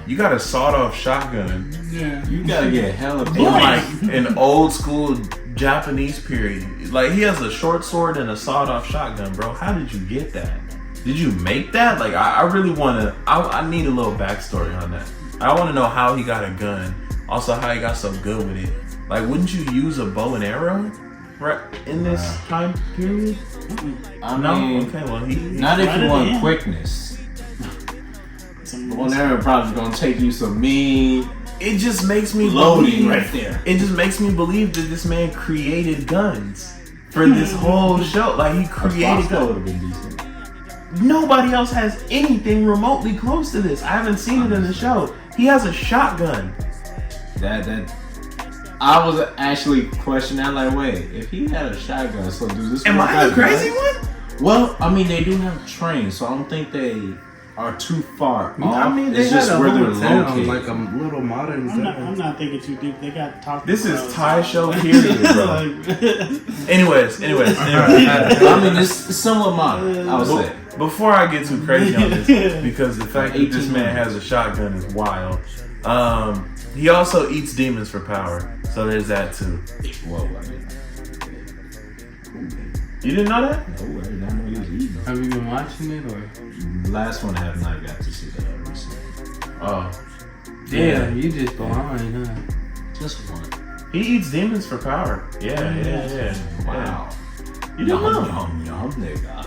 you got a sawed-off shotgun. Yeah. You gotta get hella In like an old school Japanese period. Like, he has a short sword and a sawed-off shotgun, bro. How did you get that? Did you make that? Like, I really I need a little backstory on that. I want to know how he got a gun. Also, how he got so good with it. Like, wouldn't you use a bow and arrow in this time period? I mean, okay, well, not if you want quickness. One arrow probably gonna take you some mean. It just makes me loading right there. It just makes me believe that this man created guns for this whole show. Like, he created guns. Would have been decent. Nobody else has anything remotely close to this. I haven't seen it in the show. He has a shotgun. That I was actually questioning that, like, wait, if he had a shotgun, so does this Am work I the as crazy guns? one? Well, I mean, they do have trains, so I don't think they are too far off. I mean, they it's had just a where whole they're town, located. like a little modern I'm town. not thinking too deep. They got talked. This is Thai show period, bro. Anyways. I mean, it's somewhat modern, I would say. Before I get too crazy on this, because the fact that this man has a shotgun is wild. He also eats demons for power, so there's that too. Whoa, I mean, You didn't know that? no, I did not know he was eating. Have you been watching it or? The last one I have not got to see that recently. Oh, Yeah, you just behind, huh? Just one. he eats demons for power. Yeah. Wow. You didn't know? Yum, nigga.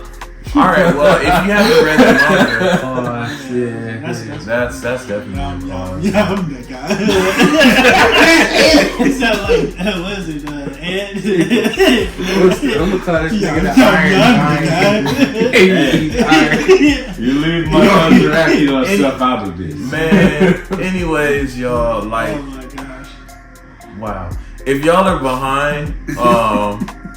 All right. Well, if you haven't read the manga, Oh, yeah. that's definitely a pause. Yeah, I'm that guy. It sounds like, what is it, Ed? I'm gonna call this nigga the I'm the Iron. You leave my son Dracula stuff out of this. Man. Anyways, y'all, Oh like, my gosh. wow. If y'all are behind,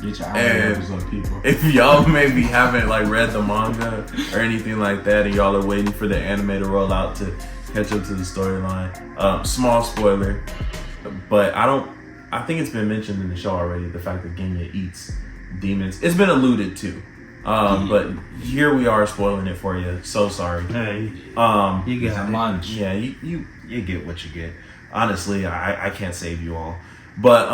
Get your And- eyes on people. if y'all maybe haven't like read the manga or anything like that, and y'all are waiting for the anime to roll out to catch up to the storyline, small spoiler, but I think it's been mentioned in the show already, the fact that Genya eats demons. It's been alluded to, but here we are spoiling it for you. So sorry. Hey, you It's a got it. lunch. Yeah, you get what you get. Honestly, I can't save you all, but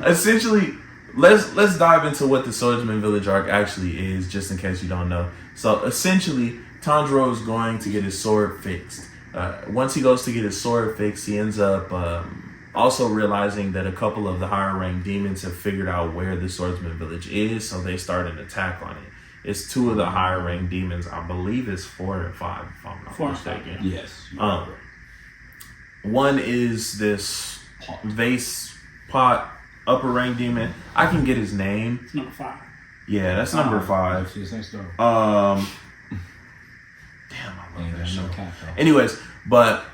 essentially, let's dive into what the Swordsman Village arc actually is, just in case you don't know. So essentially, Tanjiro is going to get his sword fixed. Once he goes to get his sword fixed, he ends up also realizing that a couple of the higher ranked demons have figured out where the Swordsman Village is, so they start an attack on it. It's 2 of the higher ranked demons. I believe it's 4 or 5, if I'm not 4 or 5, mistaken. Yes. One is this vase pot upper rank demon. I can get his name. It's number 5. Yeah, that's number 5. She's next door. Damn, I love Ain't that got show. no cat though. Anyways, but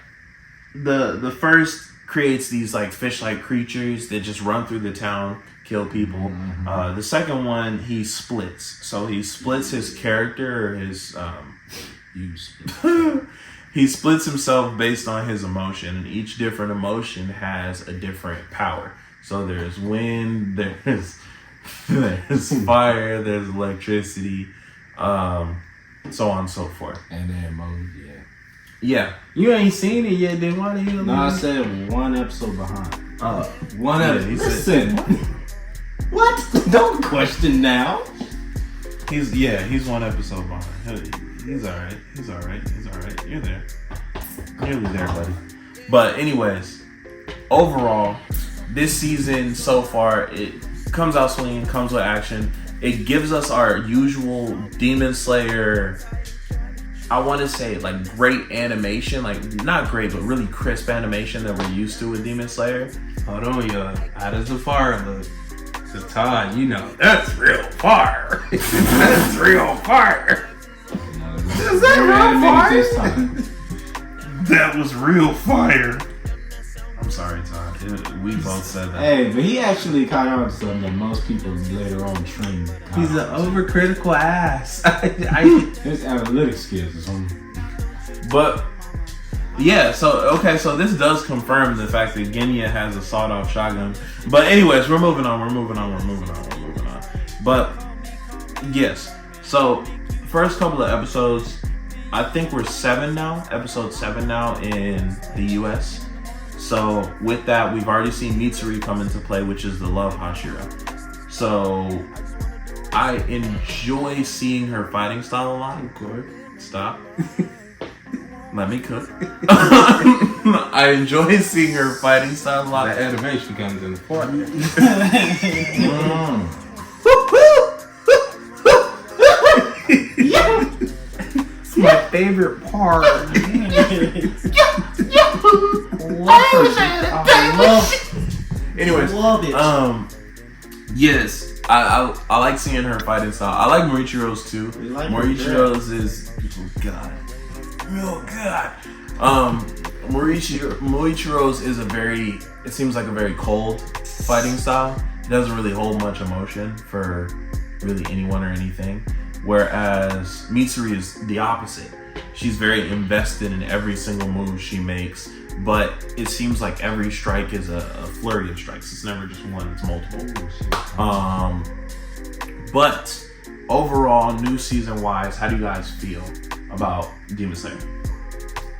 the first creates these like fish-like creatures that just run through the town, kill people. The second one, he splits. So he splits his character or his he splits himself based on his emotion, and each different emotion has a different power. So there's wind, there's fire, there's electricity, so on and so forth. And then mode, yeah. Yeah. You ain't seen it yet, then why the hell? No, I said 1 episode behind. One Yeah, episode. he said- Listen. What? Don't question now. He's 1 episode behind. He's alright. He's alright. You're there. Nearly there, buddy. But anyways, overall, this season so far, it comes out swinging, comes with action. It gives us our usual Demon Slayer, I want to say like great animation, like not great, but really crisp animation that we're used to with Demon Slayer. Hold on, y'all. How does the fire look? So Todd, you know that's real fire. That's real fire. Is that real fire? This time. That was real fire. I'm sorry, Todd. We both said that. Hey, but he actually caught on to something that most people later on train. He's an overcritical ass. His analytic skills is on. But yeah, so this does confirm the fact that Genya has a sawed-off shotgun. But anyways, we're moving on. But yes, so first couple of episodes, I think we're 7 now, episode 7 now in the US. So with that, we've already seen Mitsuri come into play, which is the love Hashira. So I enjoy seeing her fighting style a lot. Stop. Let me cook. I enjoy seeing her fighting style a lot. That animation comes in the part. It's my favorite part. Anyways, Love it. yes, I like seeing her fighting style. I like Morichiro's too. You like Morichiro's is real good. Morichiro's is it seems like a very cold fighting style. It doesn't really hold much emotion for really anyone or anything. Whereas Mitsuri is the opposite. She's very invested in every single move she makes, but it seems like every strike is a flurry of strikes. It's never just one, it's multiple. But overall, new season wise, how do you guys feel about Demon Slayer?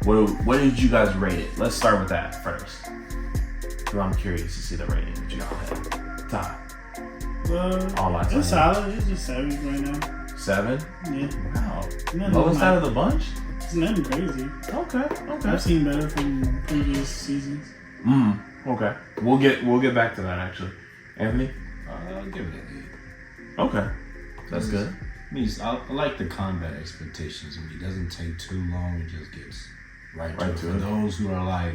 What did you guys rate it? Let's start with that first. Because I'm curious to see the rating that you all have. Todd. All I It's solid. It's just 7 right now. 7? Yeah. Wow. Nothing Lowest out of like- the bunch? It's nothing crazy. Okay. I've seen better from previous seasons. Okay. We'll get back to that actually. Anthony? I'll give it Okay, that's good. I like the combat expectations. It doesn't take too long. It just gets right to it. For those who are like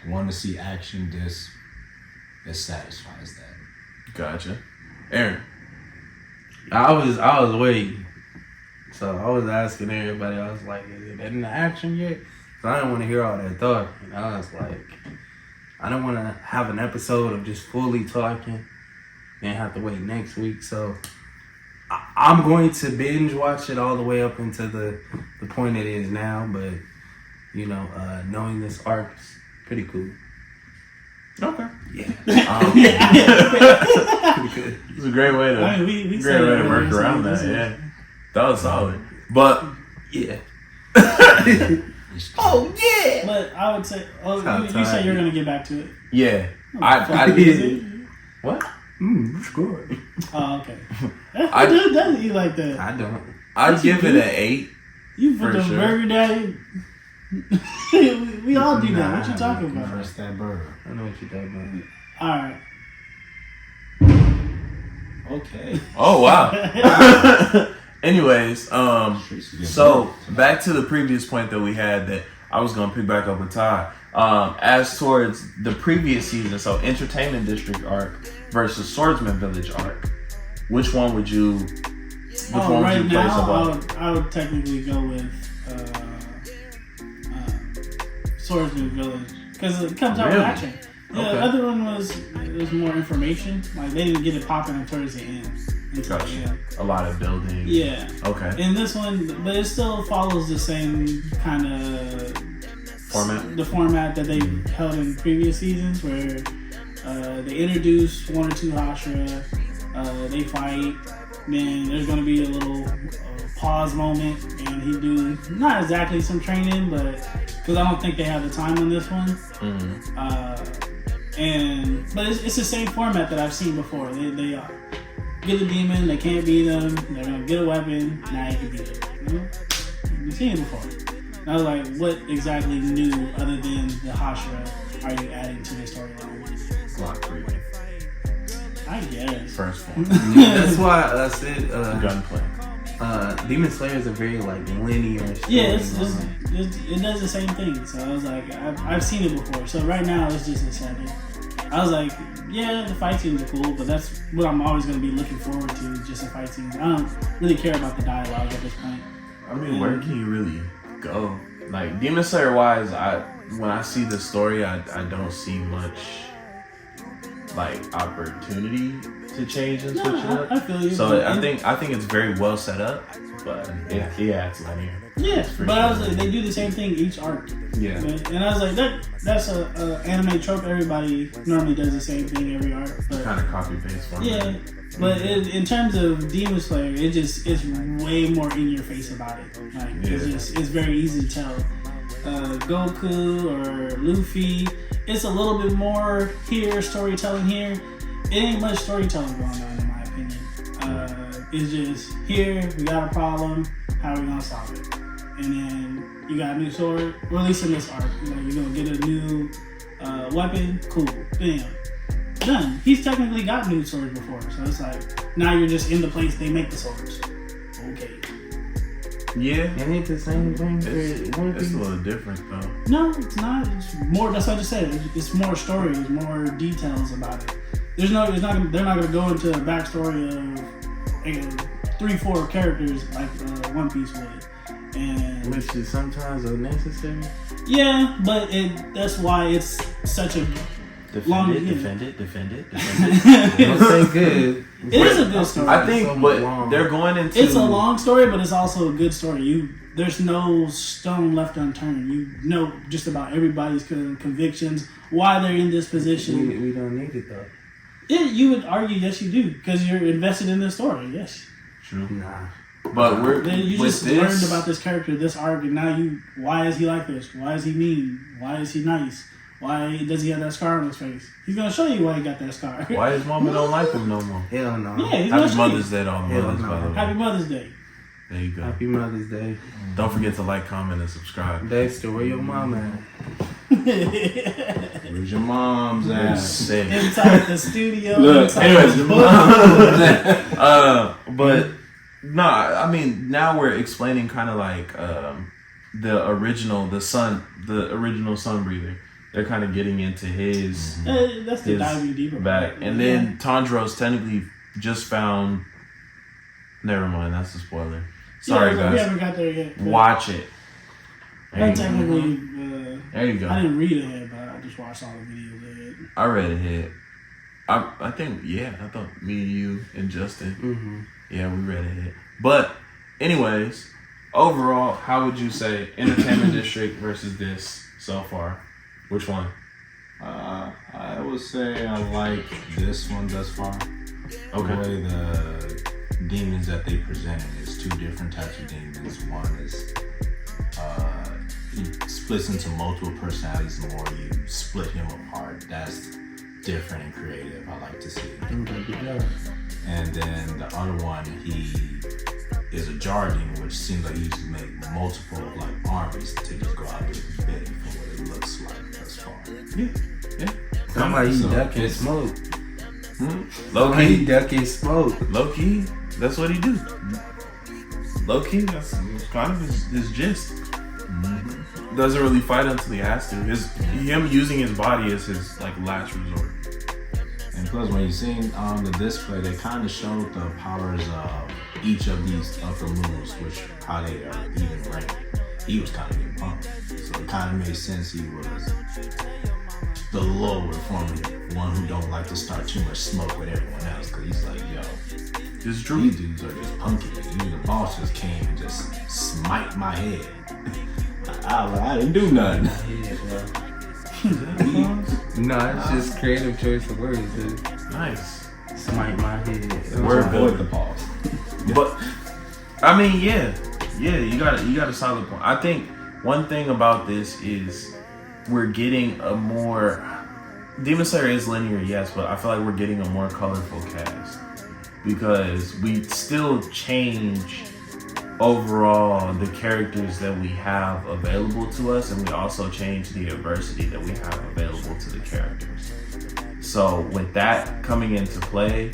want to see action, this satisfies that. Gotcha. Aaron. I was waiting. So I was asking everybody, I was like, is it in the action yet? So I didn't want to hear all that talking. I was like, I don't want to have an episode of just fully talking and have to wait next week. So I'm going to binge watch it all the way up into the point it is now. But, you know, knowing this arc is pretty cool. Okay. Yeah. Pretty good. It's a great way to, I mean, we great way to work around that. Yeah. That was solid. But, Yeah. Oh yeah! But I would say, you said you're gonna get back to it. yeah. I did. What? Score. Oh, okay. Who doesn't eat like that? I don't. I'd give it an 8. You put For the sure. burger down. We all do that. What you talking about? Press that burger. I know what you're talking about. All right. Okay. Oh, wow. Anyways, so back to the previous point that we had that I was going to pick back up with Ty. As towards the previous season, so Entertainment District arc versus Swordsman Village arc, which one would you place above? I would technically go with Swordsman Village because it comes out with action. Yeah, Okay. the other one was more information. Like they didn't get it popping towards the end. Gotcha. A lot of building. Yeah. Okay. In this one, but it still follows the same kind of Format? The format that they held in previous seasons where they introduce 1 or 2 Hashira, they fight, then there's going to be a little pause moment and he do not exactly some training, but because I don't think they have the time on this one. But it's the same format that I've seen before. They get a demon, they can't beat them, they're gonna get a weapon, now you can beat them. You know? You've seen it before. And I was like, what exactly new other than the Hashira are you adding to the storyline? Block 3. I guess. First form. That's why I said Gunplay. Demon Slayer is a very like linear story. Yeah, it does the same thing. So I was like, I've seen it before. So right now it's just exciting. I was like, yeah, the fight scenes are cool, but that's what I'm always going to be looking forward to, just a fight scene. I don't really care about the dialogue at this point. I mean, where can you really go? Like, Demon Slayer wise, when I see the story, I don't see much, like, opportunity to change and switch it up. I feel you. So I think it's very well set up, but it's linear. Yeah, but I was like, they do the same thing each arc. Yeah. And I was like, that's a anime trope. Everybody normally does the same thing every arc. But Kind of copy paste format. yeah, but in terms of Demon Slayer, it's way more in your face about it. Like it's very easy to tell. Goku or Luffy, it's a little bit more here, storytelling here. It ain't much storytelling going on in my opinion. It's just here, we got a problem, how are we gonna solve it? And then you got a new sword, or at least in this arc, you're gonna get a new weapon, cool, bam, done. He's technically got new swords before, so it's like, now you're just in the place they make the swords. Okay. Yeah. And it's the same thing for One Piece. It's a little different though. No, it's not. It's more. That's what I just said. It's more story. There's more details about it. They're not going to go into a backstory of 3-4 characters like One Piece would. And Which is sometimes unnecessary. yeah, but that's why it's such a Defend it. Don't say good. It is a good story. I think, So but long. they're going into. It's a long story, but it's also a good story. There's no stone left unturned. You know just about everybody's convictions, why they're in this position. We don't need it though. Yeah, you would argue, yes, you do, because you're invested in this story. Yes. True. Nah. But You just learned about this character, this arc, and now why is he like this? Why is he mean? Why is he nice? Why does he have that scar on his face? He's gonna show you why he got that scar. Why his mama don't like him no more? Hell no. Yeah, he's gonna Happy show Mother's Day to all the Hell mothers, no. by the way. Happy Mother's Day. There you go. Happy Mother's Day. Don't forget to like, comment, and subscribe. Dexter, where your mom at? Where's your mom's at? Sick. Inside the studio. Look, inside anyways, the but no, I mean now we're explaining kind of like the original sun breather. They're kind of getting into his that's the diving deeper back, and then Tanjiro's technically just found. Never mind, that's a spoiler. Sorry, guys. We haven't got there yet. Watch it. There technically, there you go. I didn't read ahead, but I just watched all the videos ahead. I read ahead. I think, I thought me and you and Justin, we read ahead. But, anyways, overall, how would you say Entertainment District versus this so far? Which one? I would say I like this one thus far. Okay. The way the demons that they presented is two different types of demons. One is he splits into multiple personalities. The more you split him apart, that's different and creative. I like to see. And then the other one, he is a jar demon, which seems like he used to make multiple like armies to just go out there and bid for what it looks like thus far. Yeah. Somebody ducking smoke. Low He key. ducking smoke. Low key. That's what he do. Low key. That's kind of his gist. Doesn't really fight until he has to. Him using his body is his like last resort. And plus, when you seen on the display, they kind of showed the powers of each of these upper moons, how they are even ranked. He was kind of getting pumped, so it kind of made sense. He was the lower forming one who don't like to start too much smoke with everyone else, because he's like, yo, It's true. these dudes are just punky. You, the boss, just came and just smite my head. I didn't do nothing. No, it's just creative choice of words. Nice. Smite my head. Word Avoid the building. pause. But I mean, yeah, you got a solid point. I think one thing about this is we're getting a more Demon Slayer is linear, yes, but I feel like we're getting a more colorful cast because we still change overall the characters that we have available to us, and we also change the adversity that we have available to the characters. So with that coming into play,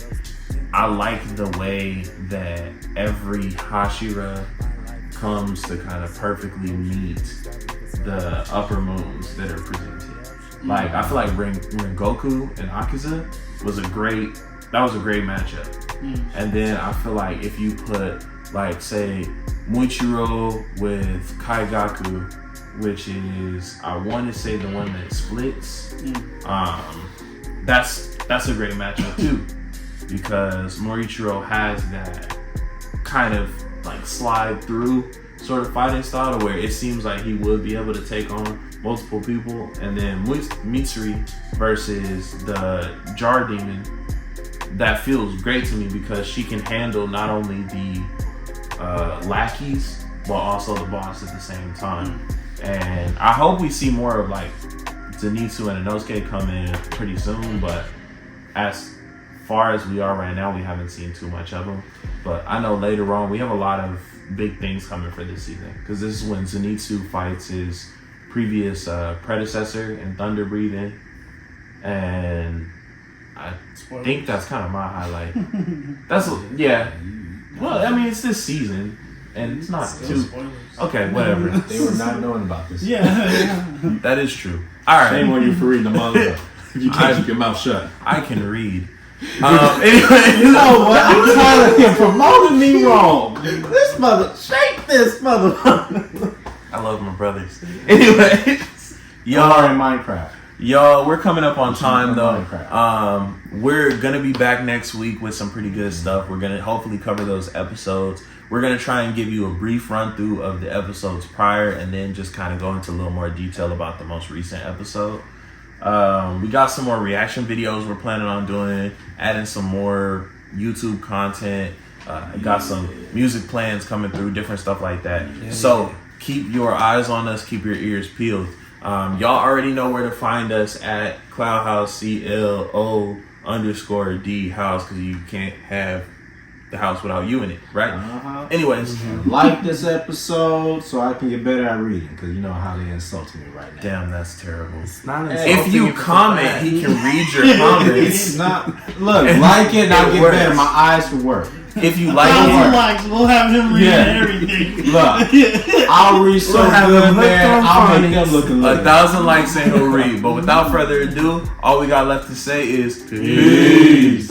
I like the way that every Hashira comes to kind of perfectly meet the upper moons that are presented. Like, I feel like Rengoku and Akaza was a great matchup. And then I feel like if you put, like, say, Muichiro with Kaigaku, which is, I want to say the one that splits, that's a great matchup too. Because Morichiro has that kind of like slide through sort of fighting style where it seems like he would be able to take on multiple people. And then Mitsuri versus the Jar Demon, that feels great to me because she can handle not only the lackeys but also the boss at the same time. And I hope we see more of like Zenitsu and Inosuke come in pretty soon, but as far as we are right now, we haven't seen too much of them. But I know later on we have a lot of big things coming for this season, because this is when Zenitsu fights his previous predecessor in Thunder Breathing, and I think that's kind of my highlight. Well, I mean, it's this season, and it's not too Spoilers. okay. Whatever. They were not knowing about this. Yeah. That is true. All right. Shame on you for reading the manga. You can't keep your mouth shut. I can read. Anyway, You know what? I'm tired of him promoting me wrong. Shake this motherfucker. I love my brothers. Anyway, Y'all in Minecraft. y'all, we're coming up on time though. Minecraft. We're gonna be back next week with some pretty good stuff. We're gonna hopefully cover those episodes. We're gonna try and give you a brief run through of the episodes prior, and then just kind of go into a little more detail about the most recent episode. We got some more reaction videos we're planning on doing, adding some more YouTube content. Got some music plans coming through, different stuff like that. So keep your eyes on us, keep your ears peeled. Y'all already know where to find us at Cloud House, CLO_D House, because you can't have the house without you in it, right? Uh-huh. Anyways, Like this episode so I can get better at reading, because you know how they insulting me right now. damn, that's terrible. It's not If you comment, he can read your comments. It's not. Look, like it, and I'll get works. better. My eyes will work. If you like 1,000 it, likes, we'll have him reading Yeah. everything. Look, I'll read so We'll have good, him man. hooked on I'll make phonics. them looking 1,000 likes and he'll read. But without further ado, all we got left to say is peace.